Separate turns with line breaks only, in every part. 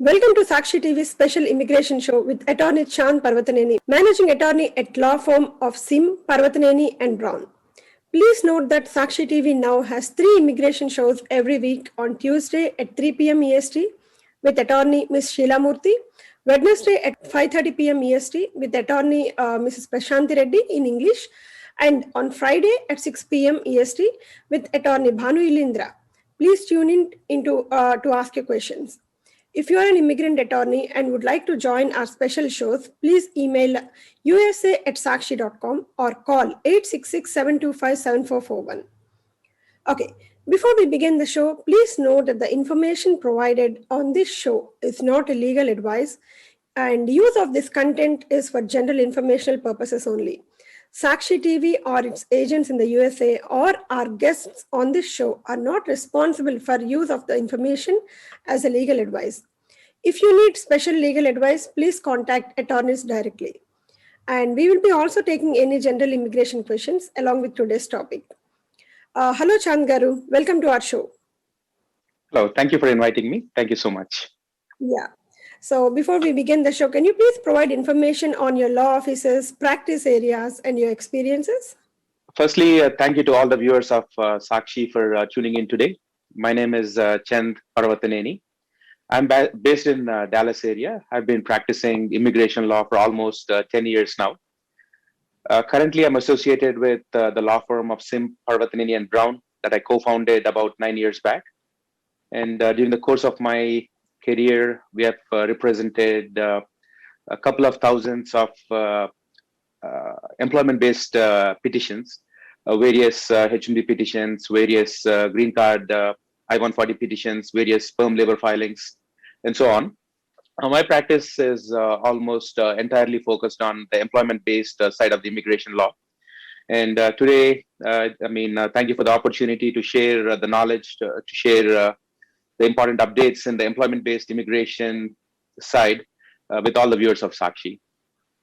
Welcome to Sakshi TV's special immigration show with attorney Chand Parvataneni, managing attorney at law firm of Sim, Parvataneni and Brown. Please note that Sakshi TV now has 3 immigration shows every week on Tuesday at 3 p.m. EST with attorney Ms. Sheila Murthy, Wednesday at 5:30 p.m. EST with attorney Mrs. Prashanti Reddy in English, and on Friday at 6 p.m. EST with attorney Bhanu Ilindra. Please tune in to ask your questions. If you are an immigrant attorney and would like to join our special shows, please email usa@sakshi.com or call 866-725-7441. Okay, before we begin the show, please note that the information provided on this show is not a legal advice and use of this content is for general informational purposes only. Sakshi TV or its agents in the USA or our guests on this show are not responsible for use of the information as a legal advice. If you need special legal advice, please contact attorneys directly. And we will be also taking any general immigration questions along with today's topic. Hello, Chand Garu. Welcome to our show.
Hello. Thank you for inviting me. Thank you so much.
Yeah. So before we begin the show, can you please provide information on your law offices, practice areas, and your experiences?
Firstly, thank you to all the viewers of Sakshi for tuning in today. My name is Chand Parvataneni. I'm based in Dallas area. I've been practicing immigration law for almost 10 years now. Currently, I'm associated with the law firm of Sim, Parvataneni and Brown that I co-founded about 9 years back. And during the course of my career, we have represented a couple of thousands of employment-based petitions, various H-1B petitions, various green card I-140 petitions, various perm labor filings, and so on. My practice is almost entirely focused on the employment-based side of the immigration law. And today, thank you for the opportunity to share the knowledge, to share the important updates in the employment-based immigration side with all the viewers of Sakshi.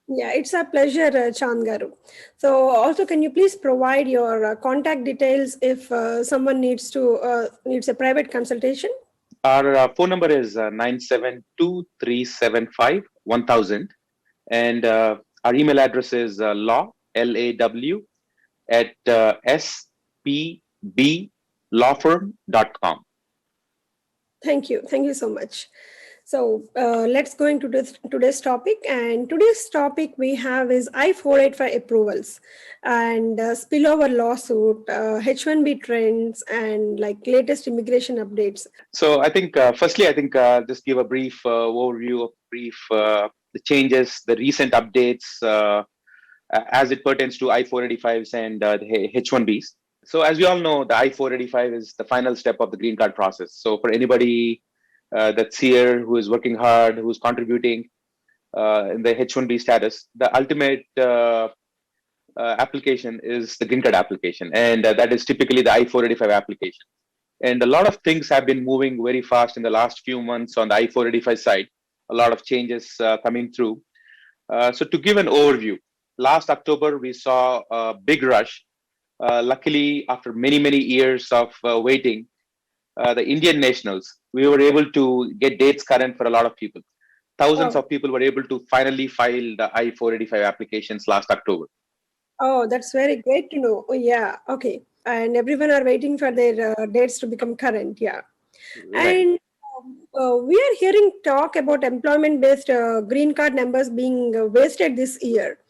Yeah, it's a pleasure, Chand Garu. So also, can you please provide your contact details if someone needs a private consultation?
Our phone number is 972-375-1000. And our email address is law, L-A-W, at spblawfirm.com.
Thank you. Thank you so much. So let's go into today's topic. And today's topic we have is I-485 approvals and spillover lawsuit, H-1B trends, and like latest immigration updates.
So I think, firstly, just give a brief overview of the changes, the recent updates as it pertains to I-485s and the H-1Bs. So as we all know, the I-485 is the final step of the green card process. So for anybody that's here, who is working hard, who's contributing in the H-1B status, the ultimate application is the green card application. And that is typically the I-485 application. And a lot of things have been moving very fast in the last few months on the I-485 side, a lot of changes coming through. So to give an overview, last October, we saw a big rush. Luckily, after many, many years of waiting, the Indian nationals, we were able to get dates current for a lot of people. Thousands of people were able to finally file the I-485 applications last October.
Oh, that's very great to know. Oh, yeah. Okay. And everyone are waiting for their dates to become current. Yeah. Right. And we are hearing talk about employment-based green card numbers being wasted this year.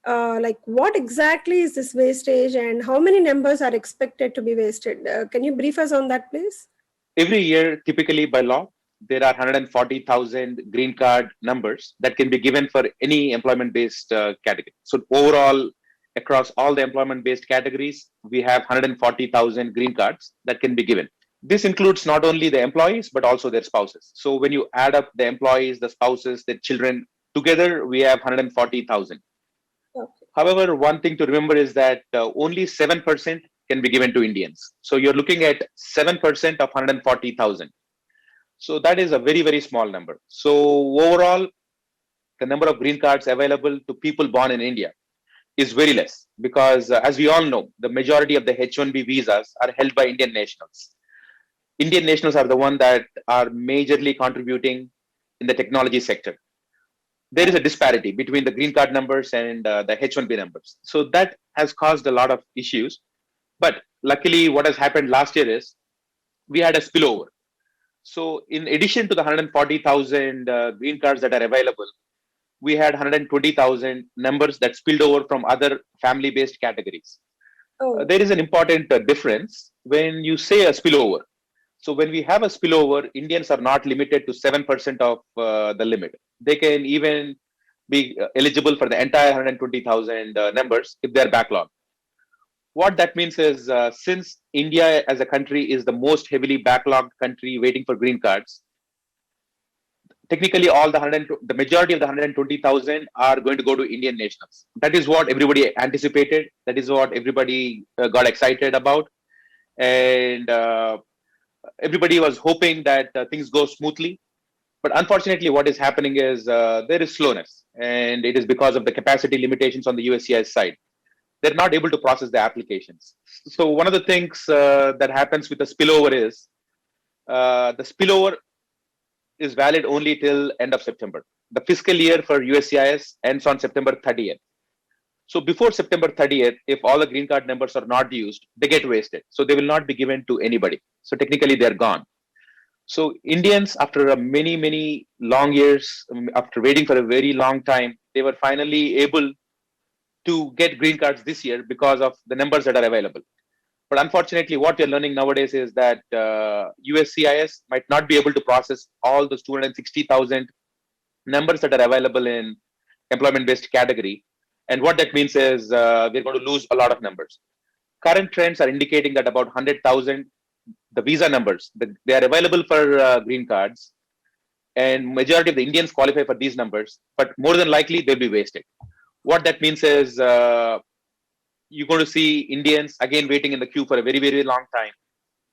Like what exactly is this wastage and how many numbers are expected to be wasted? Can you brief us on that, please?
Every year, typically by law, there are 140,000 green card numbers that can be given for any employment-based category. So overall, across all the employment-based categories, we have 140,000 green cards that can be given. This includes not only the employees, but also their spouses. So when you add up the employees, the spouses, their children, together we have 140,000. Okay. However, one thing to remember is that only 7% can be given to Indians. So you're looking at 7% of 140,000. So that is a very, very small number. So overall, the number of green cards available to people born in India is very less because as we all know, the majority of the H-1B visas are held by Indian nationals. Indian nationals are the ones that are majorly contributing in the technology sector. There is a disparity between the green card numbers and the H1B numbers. So that has caused a lot of issues. But luckily, what has happened last year is we had a spillover. So in addition to the 140,000 green cards that are available, we had 120,000 numbers that spilled over from other family-based categories.
Oh,
There is an important difference when you say a spillover. So when we have a spillover, Indians are not limited to 7% of the limit. They can even be eligible for the entire 120,000 numbers if they're backlogged. What that means is since India as a country is the most heavily backlogged country waiting for green cards, technically all the majority of the 120,000 are going to go to Indian nationals. That is what everybody anticipated. That is what everybody got excited about. And everybody was hoping that things go smoothly. But unfortunately, what is happening is there is slowness, and it is because of the capacity limitations on the USCIS side. They're not able to process the applications. So one of the things that happens with the spillover is the spillover is valid only till end of September. The fiscal year for USCIS ends on September 30th. So before September 30th, if all the green card numbers are not used, they get wasted. So they will not be given to anybody. So technically they're gone. So Indians, after many long years, after waiting for a very long time, they were finally able to get green cards this year because of the numbers that are available. But unfortunately, what we're learning nowadays is that USCIS might not be able to process all those 260,000 numbers that are available in employment-based category. And what that means is we're going to lose a lot of numbers. Current trends are indicating that about 100,000, the visa numbers, they are available for green cards, and majority of the Indians qualify for these numbers, but more than likely they'll be wasted. What that means is you're going to see Indians again waiting in the queue for a very long time.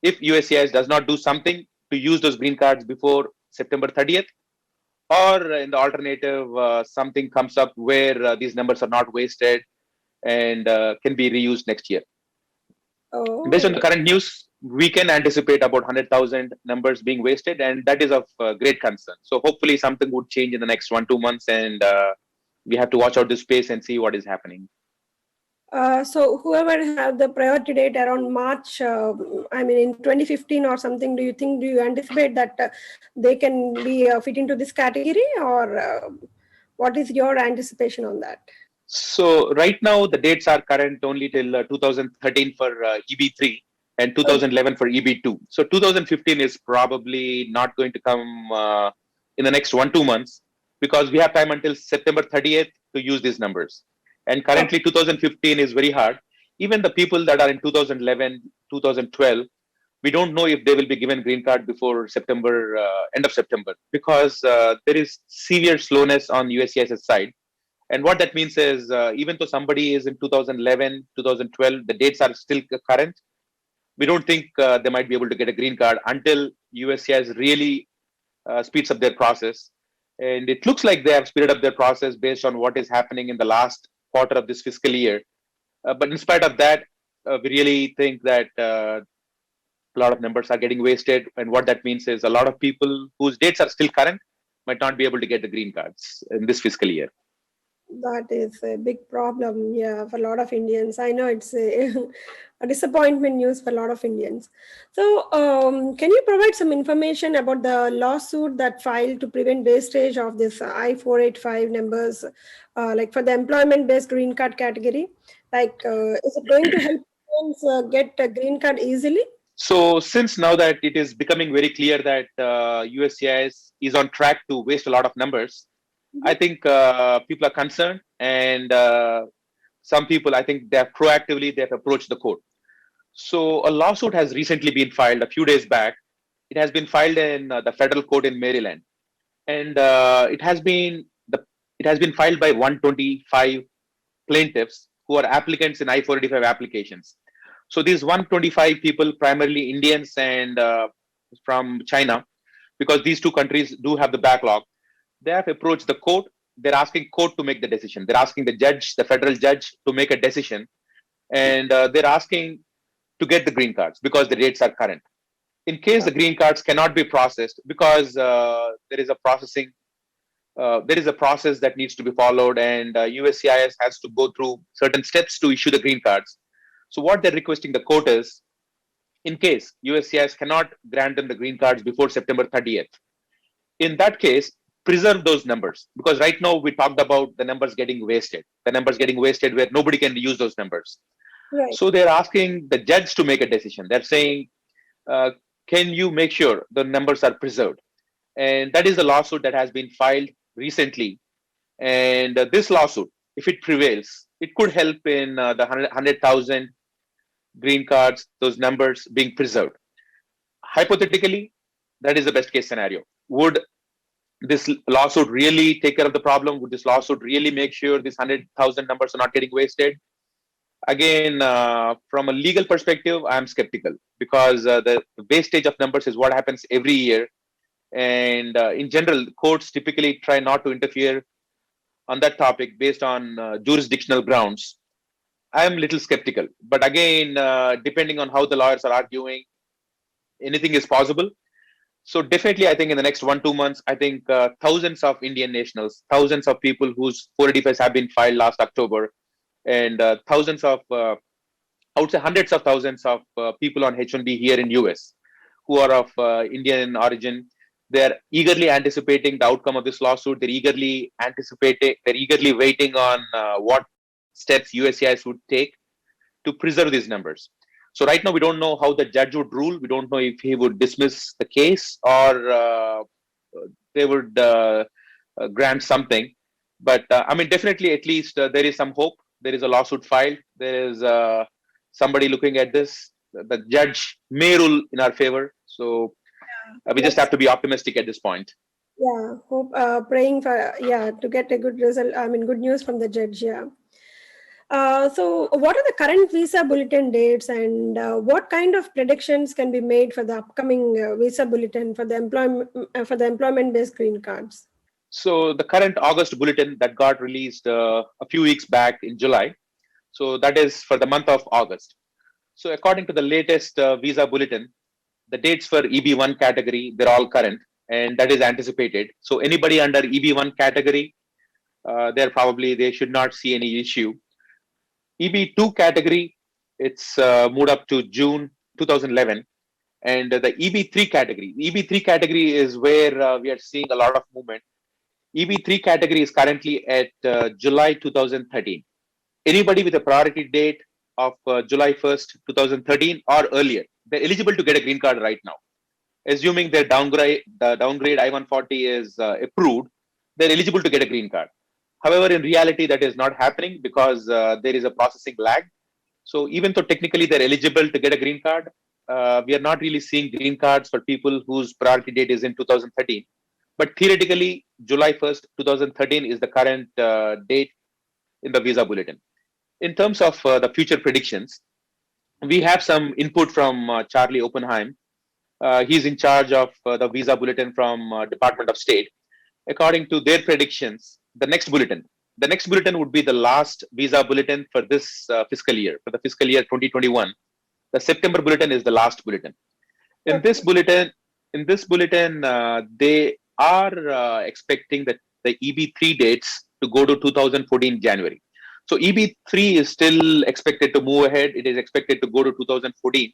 If USCIS does not do something to use those green cards before September 30th, or in the alternative, something comes up where these numbers are not wasted and can be reused next year. Based on the
oh.
current news, we can anticipate about 100,000 numbers being wasted, and that is of great concern. So hopefully something would change in the next 1-2 months, and we have to watch out this space and see what is happening.
So whoever have the priority date around March, I mean in 2015 or something, do you anticipate that they can be fit into this category, or what is your anticipation on that?
So right now the dates are current only till 2013 for EB3 and 2011 for EB2. So 2015 is probably not going to come in the next 1-2 months because we have time until September 30th to use these numbers. And currently 2015 is very hard. Even the people that are in 2011, 2012, we don't know if they will be given green card before September, end of September, because there is severe slowness on USCIS side. And what that means is, even though somebody is in 2011, 2012, the dates are still current. We don't think they might be able to get a green card until USCIS really speeds up their process. And it looks like they have speeded up their process based on what is happening in the last quarter of this fiscal year. But in spite of that, we really think that a lot of numbers are getting wasted. And what that means is a lot of people whose dates are still current might not be able to get the green cards in this fiscal year.
That is a big problem, yeah, for a lot of Indians. I know it's a disappointment news for a lot of Indians. So, can you provide some information about the lawsuit that filed to prevent wastage of this I-485 numbers, like for the employment-based green card category? Like, is it going to help Indians get a green card easily?
So since now that it is becoming very clear that USCIS is on track to waste a lot of numbers, I think people are concerned, and some people, I think, they have approached the court. So a lawsuit has recently been filed a few days back. It has been filed in the federal court in Maryland, and it has been filed by 125 plaintiffs who are applicants in I-485 applications. So these 125 people, primarily Indians and from China, because these two countries do have the backlog, they have approached the court. They're asking court to make the decision. They're asking the judge, the federal judge, to make a decision, and they're asking to get the green cards because the dates are current. In case the green cards cannot be processed because there is a processing there is a process that needs to be followed, and USCIS has to go through certain steps to issue the green cards. So what they're requesting the court is, in case USCIS cannot grant them the green cards before September 30th, in that case, preserve those numbers, because right now we talked about the numbers getting wasted, where nobody can use those numbers.
Right.
So they're asking the judge to make a decision. They're saying, uh, can you make sure the numbers are preserved? And that is a lawsuit that has been filed recently. And this lawsuit, if it prevails, it could help in the 100,000 green cards, those numbers being preserved. Hypothetically, that is the best case scenario. Would this lawsuit really take care of the problem? Would this lawsuit really make sure these 100,000 numbers are not getting wasted? Again, from a legal perspective, I'm skeptical, because the wastage of numbers is what happens every year. And in general, courts typically try not to interfere on that topic based on jurisdictional grounds. I'm a little skeptical. But again, depending on how the lawyers are arguing, anything is possible. So definitely, I think in the next 1-2 months, I think thousands of Indian nationals, thousands of people whose 485s have been filed last October, and thousands of, I would say hundreds of thousands of people on H-1B here in US who are of Indian origin. They're eagerly anticipating the outcome of this lawsuit. They're eagerly waiting on what steps USCIS would take to preserve these numbers. So right now, we don't know how the judge would rule. We don't know if he would dismiss the case, or they would grant something. But I mean, definitely, at least there is some hope. There is a lawsuit filed. There is somebody looking at this. The judge may rule in our favor. So we just
Yes.
have to be optimistic at this point.
Yeah. Hope, praying for, to get a good result. I mean, good news from the judge. Yeah. So, what are the current visa bulletin dates, and what kind of predictions can be made for the upcoming visa bulletin for the employment-based green cards?
So the current August bulletin that got released a few weeks back in July. So that is for the month of August. So according to the latest visa bulletin, the dates for EB1 category, they're all current, and that is anticipated. So anybody under EB1 category, they should not see any issue. EB2 category, it's moved up to June 2011. And the EB3 category is where we are seeing a lot of movement. EB3 category is currently at July 2013. Anybody with a priority date of July 1st, 2013 or earlier, they're eligible to get a green card right now. Assuming the downgrade I-140 is approved, they're eligible to get a green card. However, in reality, that is not happening because there is a processing lag. So even though technically they're eligible to get a green card, we are not really seeing green cards for people whose priority date is in 2013. But theoretically, July 1st, 2013 is the current date in the visa bulletin. In terms of the future predictions, we have some input from Charlie Oppenheim. He's in charge of the visa bulletin from Department of State. According to their predictions, the next bulletin would be the last visa bulletin for this fiscal year, for the fiscal year 2021. The September bulletin is the last bulletin. In this bulletin, they are expecting that the EB3 dates to go to 2014 January. So EB3 is still expected to move ahead. It is expected to go to 2014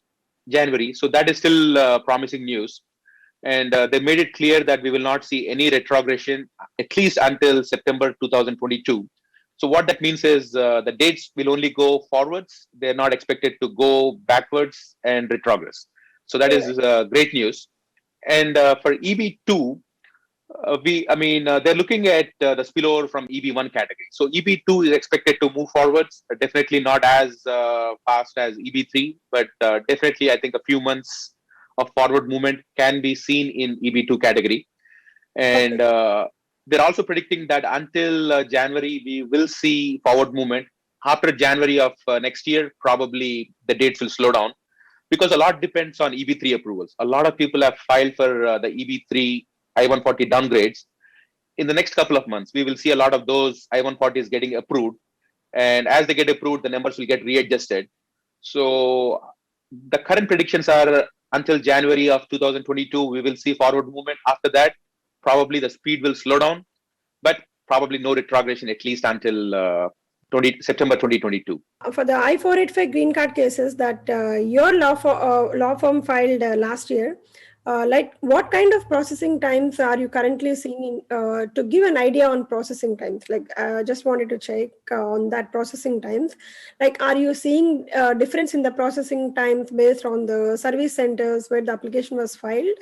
January. So that is still promising news. And they made it clear that we will not see any retrogression, at least until September 2022. So what that means is the dates will only go forwards. They're not expected to go backwards and retrogress. So that is great news. And for EB2, they're looking at the spillover from EB1 category. So EB2 is expected to move forwards, definitely not as fast as EB3, but definitely I think a few months of forward movement can be seen in EB2 category. And they're also predicting that until January, we will see forward movement. After January of next year, probably the dates will slow down because a lot depends on EB3 approvals. A lot of people have filed for the EB3 I-140 downgrades. In the next couple of months, we will see a lot of those I-140s getting approved. And as they get approved, the numbers will get readjusted. So the current predictions are until January of 2022, we will see forward movement. After that, probably the speed will slow down. probably no retrogression at least until September 2022.
For the I-485 green card cases that your law firm filed last year, like what kind of processing times are you currently seeing to give an idea on processing times? Like, just wanted to check on that processing times. Like, are you seeing difference in the processing times based on the service centers where the application was filed?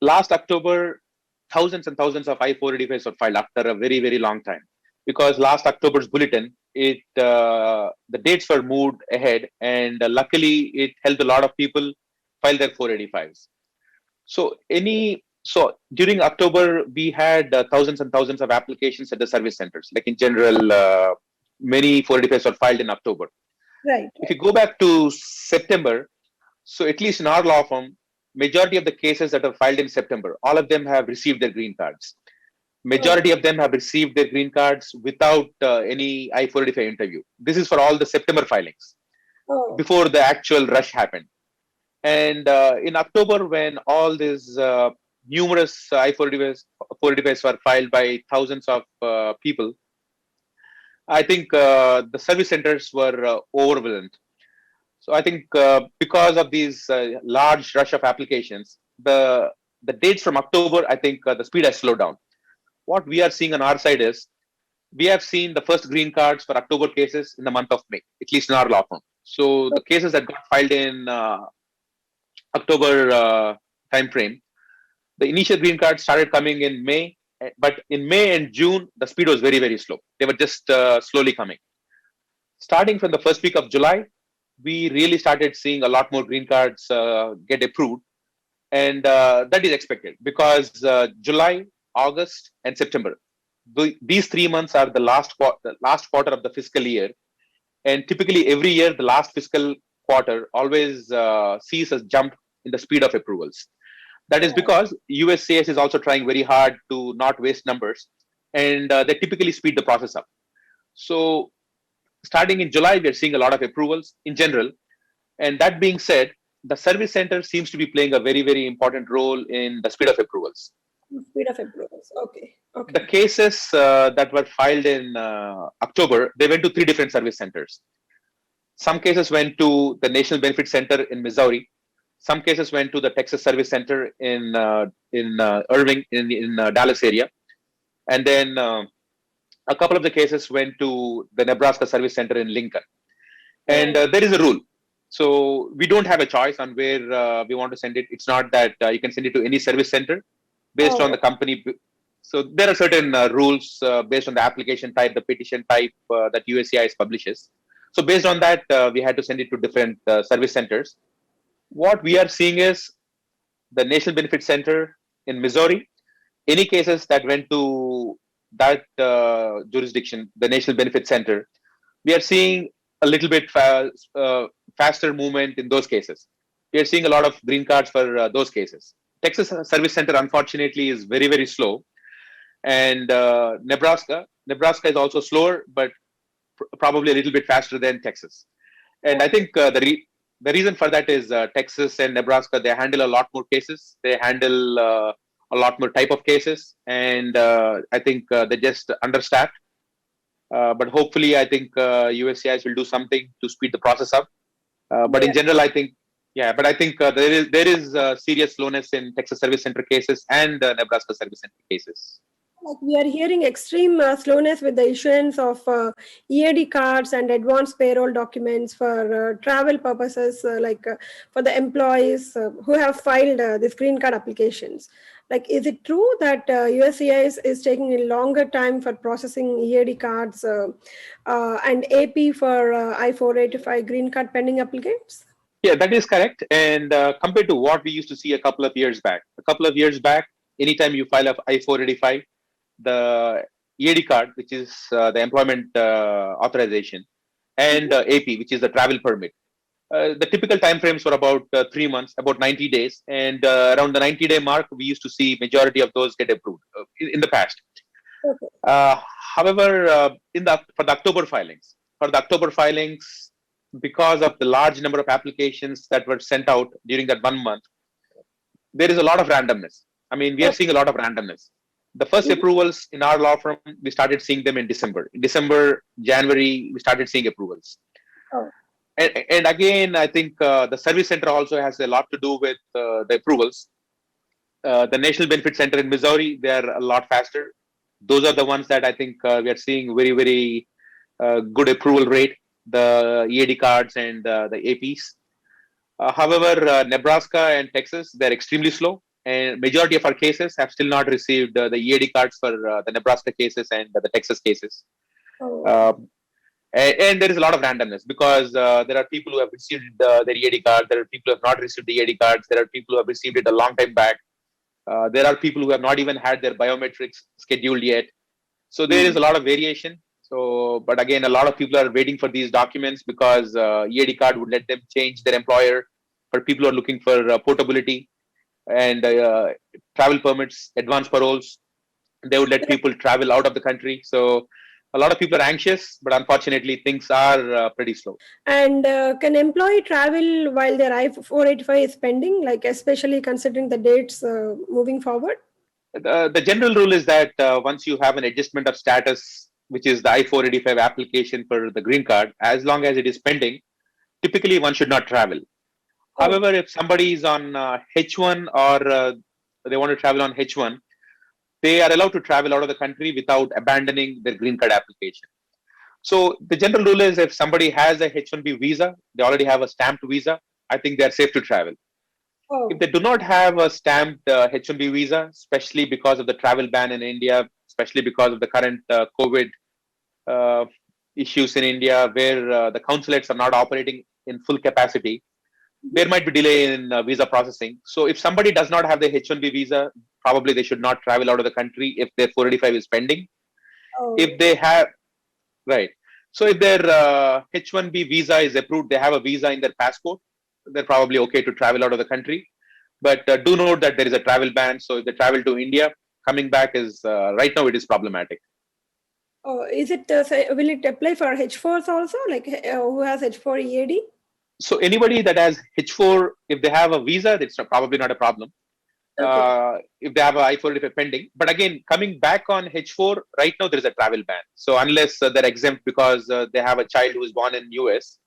Last October, thousands and thousands of I-485s were filed after a very, very long time. Because last October's bulletin, the dates were moved ahead, and luckily it helped a lot of people file their 485s. So during October, we had thousands and thousands of applications at the service centers. Like in general, many 485s were filed in October.
Right.
If you go back to September, so at least in our law firm, majority of the cases that are filed in September, all of them have received their green cards. Majority of them have received their green cards without any I-485 interview. This is for all the September filings before the actual rush happened. And in October, when all these numerous I-485s were filed by thousands of people, I think the service centers were overwhelmed. So I think because of these large rush of applications, the dates from October, I think the speed has slowed down. What we are seeing on our side is we have seen the first green cards for October cases in the month of May, at least in our law firm. So the cases that got filed in October timeframe, the initial green cards started coming in May, but in May and June, the speed was very, very slow. They were just slowly coming. Starting from the first week of July, we really started seeing a lot more green cards get approved. And that is expected because July, August, and September, these 3 months are the last quarter of the fiscal year. And typically every year, the last fiscal quarter always sees a jump in the speed of approvals. That is because USCIS is also trying very hard to not waste numbers, and they typically speed the process up. So starting in July, we are seeing a lot of approvals in general. And that being said, the service center seems to be playing a very, very important role in the speed of approvals.
Speed of approvals. Okay.
The cases that were filed in October, they went to 3 different service centers. Some cases went to the National Benefit Center in Missouri. Some cases went to the Texas Service Center in Irving, in Dallas area. And then a couple of the cases went to the Nebraska Service Center in Lincoln. And there is a rule. So we don't have a choice on where we want to send it. It's not that you can send it to any service center based on the company. So there are certain rules based on the application type, the petition type that USCIS publishes. So based on that, we had to send it to different service centers. What we are seeing is the National Benefit Center in Missouri, any cases that went to that jurisdiction, the National Benefit Center, we are seeing a little bit faster movement in those cases. We are seeing a lot of green cards for those cases. Texas Service Center, unfortunately, is very, very slow. And Nebraska is also slower, but probably a little bit faster than Texas. And I think the reason for that is Texas and Nebraska, they handle a lot more cases. They handle a lot more type of cases. And I think they're just understaffed. But hopefully, I think USCIS will do something to speed the process up. But in general, I think, but I think there is serious slowness in Texas Service Center cases and Nebraska Service Center cases.
Like we are hearing extreme slowness with the issuance of EAD cards and advanced payroll documents for travel purposes, for the employees who have filed these green card applications. Like, is it true that USCIS is taking a longer time for processing EAD cards and AP for I-485 green card pending applicants?
Yeah, that is correct. And compared to what we used to see a couple of years back, anytime you file a I-485, the EAD card, which is the employment authorization, and AP, which is the travel permit. The typical timeframes were about 3 months, about 90 days. And around the 90-day mark, we used to see majority of those get approved in the past. Okay. However, for the October filings, because of the large number of applications that were sent out during that 1 month, there is a lot of randomness. I mean, we are seeing a lot of randomness. The first
Mhm.
approvals in our law firm, we started seeing them in December. In December, January, we started seeing approvals.
Oh,
And again, I think the service center also has a lot to do with the approvals. The National Benefit Center in Missouri, they are a lot faster. Those are the ones that I think we are seeing very, very good approval rate, the EAD cards and the APs. However, Nebraska and Texas, they're extremely slow. And majority of our cases have still not received the EAD cards for the Nebraska cases and the Texas cases.
oh,
Um, and there is a lot of randomness because there are people who have received their EAD card. There are people who have not received the EAD cards. There are people who have received it a long time back. There are people who have not even had their biometrics scheduled yet. So there is
hmm.
a lot of variation. So, but again, a lot of people are waiting for these documents because EAD card would let them change their employer. For people who are looking for portability and travel permits, advance paroles, they would let people travel out of the country. So a lot of people are anxious, but unfortunately, things are pretty slow.
And can employee travel while their I-485 is pending, like especially considering the dates moving forward?
The general rule is that once you have an adjustment of status, which is the I-485 application for the green card, as long as it is pending, typically one should not travel.
Oh,
However, if somebody is on H1 or they want to travel on H1, they are allowed to travel out of the country without abandoning their green card application. So the general rule is if somebody has a H1B visa, they already have a stamped visa, I think they're safe to travel. If
oh,
they do not have a stamped H1B visa, especially because of the travel ban in India, especially because of the current COVID uh, issues in India, where the consulates are not operating in full capacity, there might be delay in visa processing. So if somebody does not have the H1B visa, probably they should not travel out of the country if their 485 is pending. If
oh.
they have, right. So if their H1B visa is approved, they have a visa in their passport, they're probably okay to travel out of the country. But do note that there is a travel ban. So if they travel to India, coming back is right now it is problematic.
Oh, is it, will it apply for H4s also, like who has H4 EAD?
So anybody that has H4, if they have a visa, that's probably not a problem.
Okay.
If they have a I-485 pending. But again, coming back on H4, right now there is a travel ban. So unless they're exempt because they have a child who is born in US,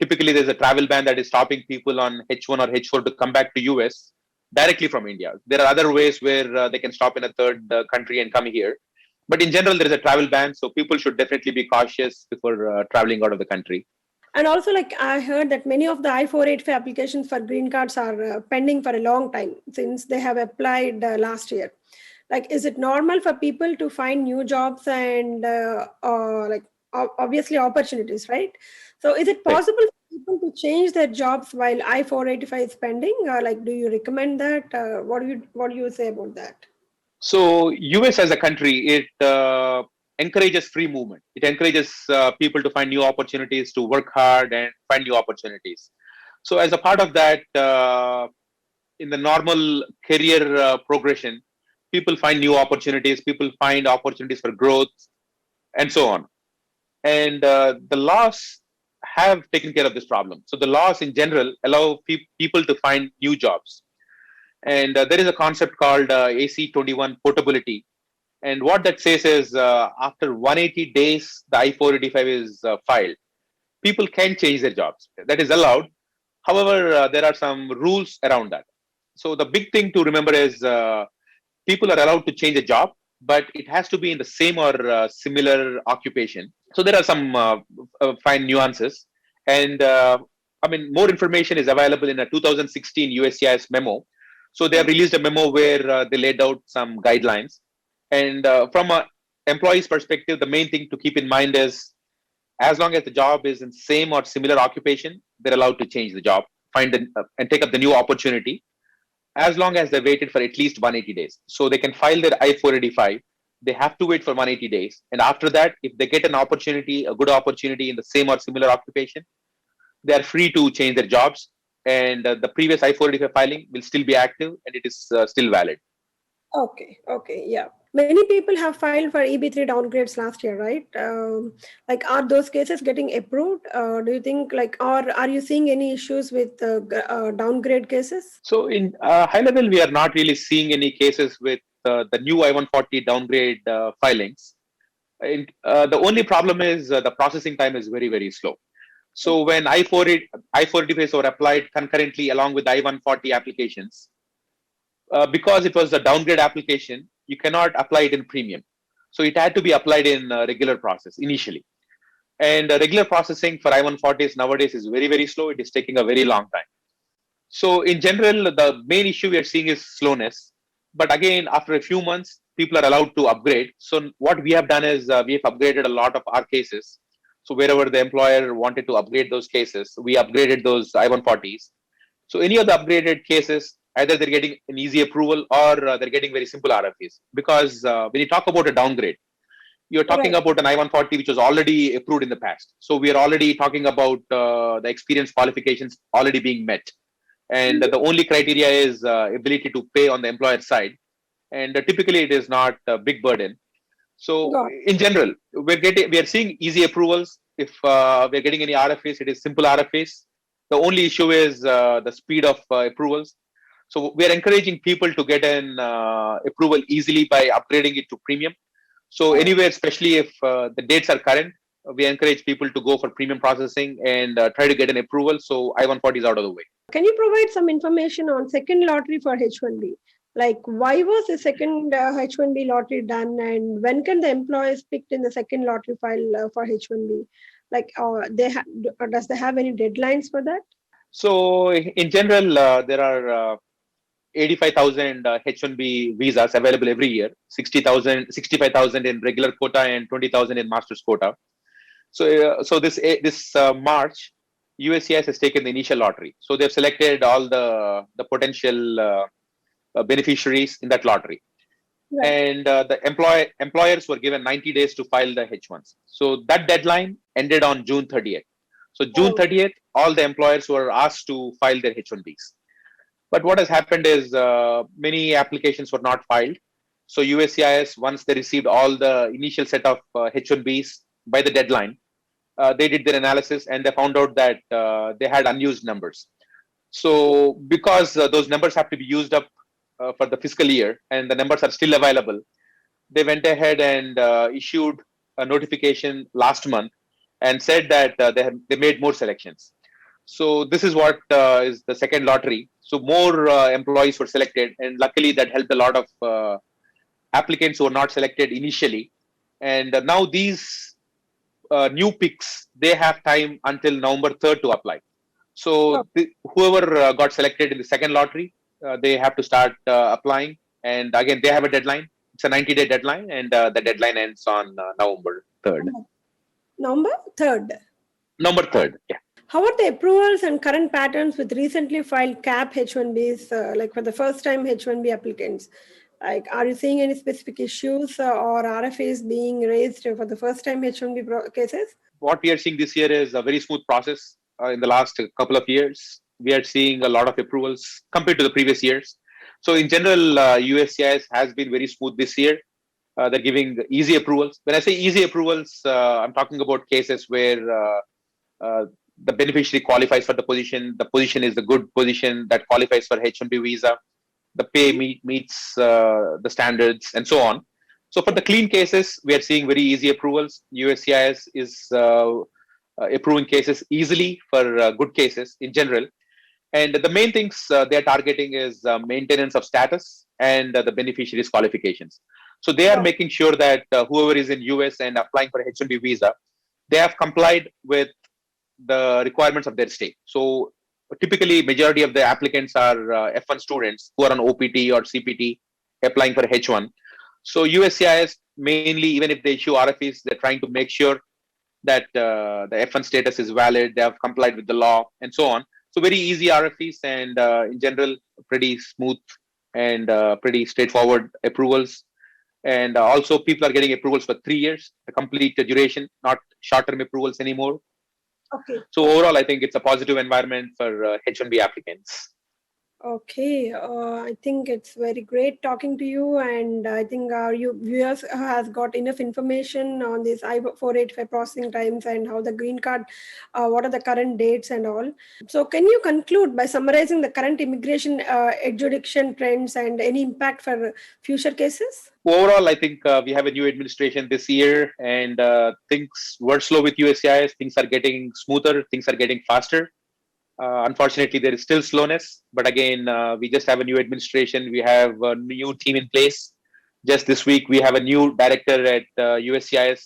typically there's a travel ban that is stopping people on H1 or H4 to come back to US directly from India. There are other ways where they can stop in a third country and come here. But in general, there is a travel ban. So people should definitely be cautious before traveling out of the country.
And also, like I heard that many of the I-485 applications for green cards are pending for a long time since they have applied last year. Like, is it normal for people to find new jobs and like obviously opportunities, right? So, is it
Right.
possible for people to change their jobs while I-485 is pending? Or like, do you recommend that? What do you say about that?
So US as a country, it encourages free movement. It encourages people to find new opportunities, to work hard and find new opportunities. So as a part of that, in the normal career progression, people find new opportunities, people find opportunities for growth, and so on. And the laws have taken care of this problem. So the laws in general allow people to find new jobs. And there is a concept called AC21 portability. And what that says is after 180 days, the I-485 is filed. People can change their jobs. That is allowed. However, there are some rules around that. So the big thing to remember is people are allowed to change a job, but it has to be in the same or similar occupation. So there are some fine nuances. And I mean, more information is available in a 2016 USCIS memo. So they have released a memo where they laid out some guidelines. And from a employee's perspective, the main thing to keep in mind is as long as the job is in same or similar occupation, they're allowed to change the job, and take up the new opportunity as long as they waited for at least 180 days. So they can file their I-485. They have to wait for 180 days. And after that, if they get an opportunity, a good opportunity in the same or similar occupation, they are free to change their jobs. And the previous I-485 filing will still be active and it is still valid.
Okay, okay, yeah. Many people have filed for EB3 downgrades last year, right? Like, are those cases getting approved? Do you think, like, or are you seeing any issues with downgrade cases?
So in high level, we are not really seeing any cases with the new I-140 downgrade filings. The only problem is the processing time is very, very slow. So when I-485s were applied concurrently along with I-140 applications, because it was a downgrade application, you cannot apply it in premium. So it had to be applied in regular process initially. And regular processing for I-140s nowadays is very, very slow. It is taking a very long time. So in general, the main issue we are seeing is slowness. But again, after a few months, people are allowed to upgrade. So what we have done is we have upgraded a lot of our cases. So wherever the employer wanted to upgrade those cases, we upgraded those I-140s. So any of the upgraded cases, either they're getting an easy approval or they're getting very simple RFEs. Because when you talk about a downgrade, you're talking
Right.
about an I-140 which was already approved in the past. So we are already talking about the experience qualifications already being met, and
Mhm.
the only criteria is ability to pay on the employer side, and typically it is not a big burden. So
Got
in general, we are seeing easy approvals. If we're getting any RFAs, it is simple RFAs. The only issue is the speed of approvals. So we are encouraging people to get an approval easily by upgrading it to premium. So
it.
anywhere, especially if the dates are current, we encourage people to go for premium processing and try to get an approval. So I-140 is out of the way.
Can you provide some information on second lottery for H1B? Like, why was the second H1B lottery done, and when can the employees picked in the second lottery file for H1B? Like, does they have any deadlines for that?
So in general, there are 85,000 H1B visas available every year, 60,000, 65,000 in regular quota and 20,000 in master's quota. So this March, USCIS has taken the initial lottery. So they've selected all the potential beneficiaries in that lottery.
Right.
And the employers were given 90 days to file the H1s. So that deadline ended on June 30th. So June
Oh,
30th, all the employers were asked to file their H1Bs. But what has happened is many applications were not filed. So USCIS, once they received all the initial set of H1Bs by the deadline, they did their analysis and they found out that they had unused numbers. So because those numbers have to be used up for the fiscal year and the numbers are still available, they went ahead and issued a notification last month and said that they made more selections. So this is what is the second lottery. So more employees were selected, and luckily that helped a lot of applicants who were not selected initially. And now these new picks, they have time until November 3rd to apply.
oh,
So whoever got selected in the second lottery, they have to start applying. And again, they have a deadline. It's a 90-day deadline, and the deadline ends on November 3rd.
oh. November 3rd.
November 3rd, yeah.
How are the approvals and current patterns with recently filed CAP H1Bs, like for the first time H1B applicants? Like, are you seeing any specific issues or RFAs being raised for the first time H1B cases?
What we are seeing this year is a very smooth process. In the last couple of years, we are seeing a lot of approvals compared to the previous years. So in general, USCIS has been very smooth this year. They're giving easy approvals. When I say easy approvals, I'm talking about cases where the beneficiary qualifies for the position. The position is the good position that qualifies for H1B visa. The pay meets the standards and so on. So for the clean cases, we are seeing very easy approvals. USCIS is approving cases easily for good cases in general. And the main things they're targeting is maintenance of status and the beneficiary's qualifications. So they are
Oh,
making sure that whoever is in US and applying for H1B visa, they have complied with the requirements of their state. So typically, majority of the applicants are F1 students who are on OPT or CPT applying for H1. So USCIS mainly, even if they issue RFEs, they're trying to make sure that the F1 status is valid, they have complied with the law, and so on. So very easy RFEs, and in general, pretty smooth and pretty straightforward approvals. And also, people are getting approvals for 3 years, the complete duration, not short-term approvals anymore.
okay.
So overall, I think it's a positive environment for H1B applicants.
Okay, I think it's very great talking to you, and I think our viewers has got enough information on this I-485 processing times and how the green card, what are the current dates and all. So, can you conclude by summarizing the current immigration adjudication trends and any impact for future cases?
Overall, I think we have a new administration this year, and things were slow with USCIS. Things are getting smoother. Things are getting faster. Unfortunately, there is still slowness, but again, we just have a new administration. We have a new team in place. Just this week, we have a new director at USCIS.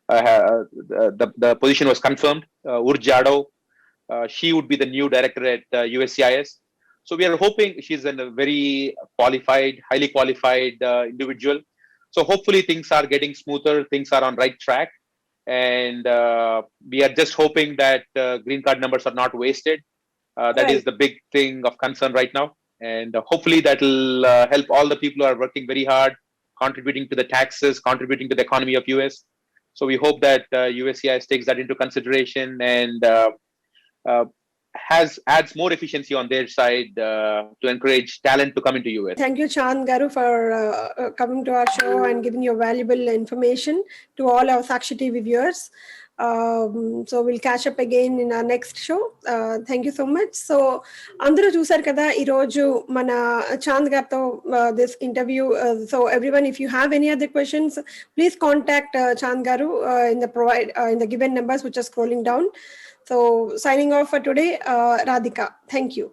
The position was confirmed. Urj Yadav, she would be the new director at USCIS. So we are hoping she's a very qualified, highly qualified individual. So hopefully things are getting smoother. Things are on right track, and we are just hoping that green card numbers are not wasted. That is
Right.
the big thing of concern right now, and hopefully that will help all the people who are working very hard, contributing to the taxes, contributing to the economy of US. So we hope that USCIS takes that into consideration and uh, has adds more efficiency on their side to encourage talent to come into US.
Thank you, Chand Garu, for coming to our show and giving your valuable information to all our Sakshi TV viewers. So we'll catch up again in our next show. Thank you so much. So అందరూ చూసారు కదా ఈరోజు మన చాంద్ గారితో this interview. So everyone, if you have any other questions, please contact Chand Garu in the given numbers which are scrolling down. So signing off for today, Radhika. Thank you.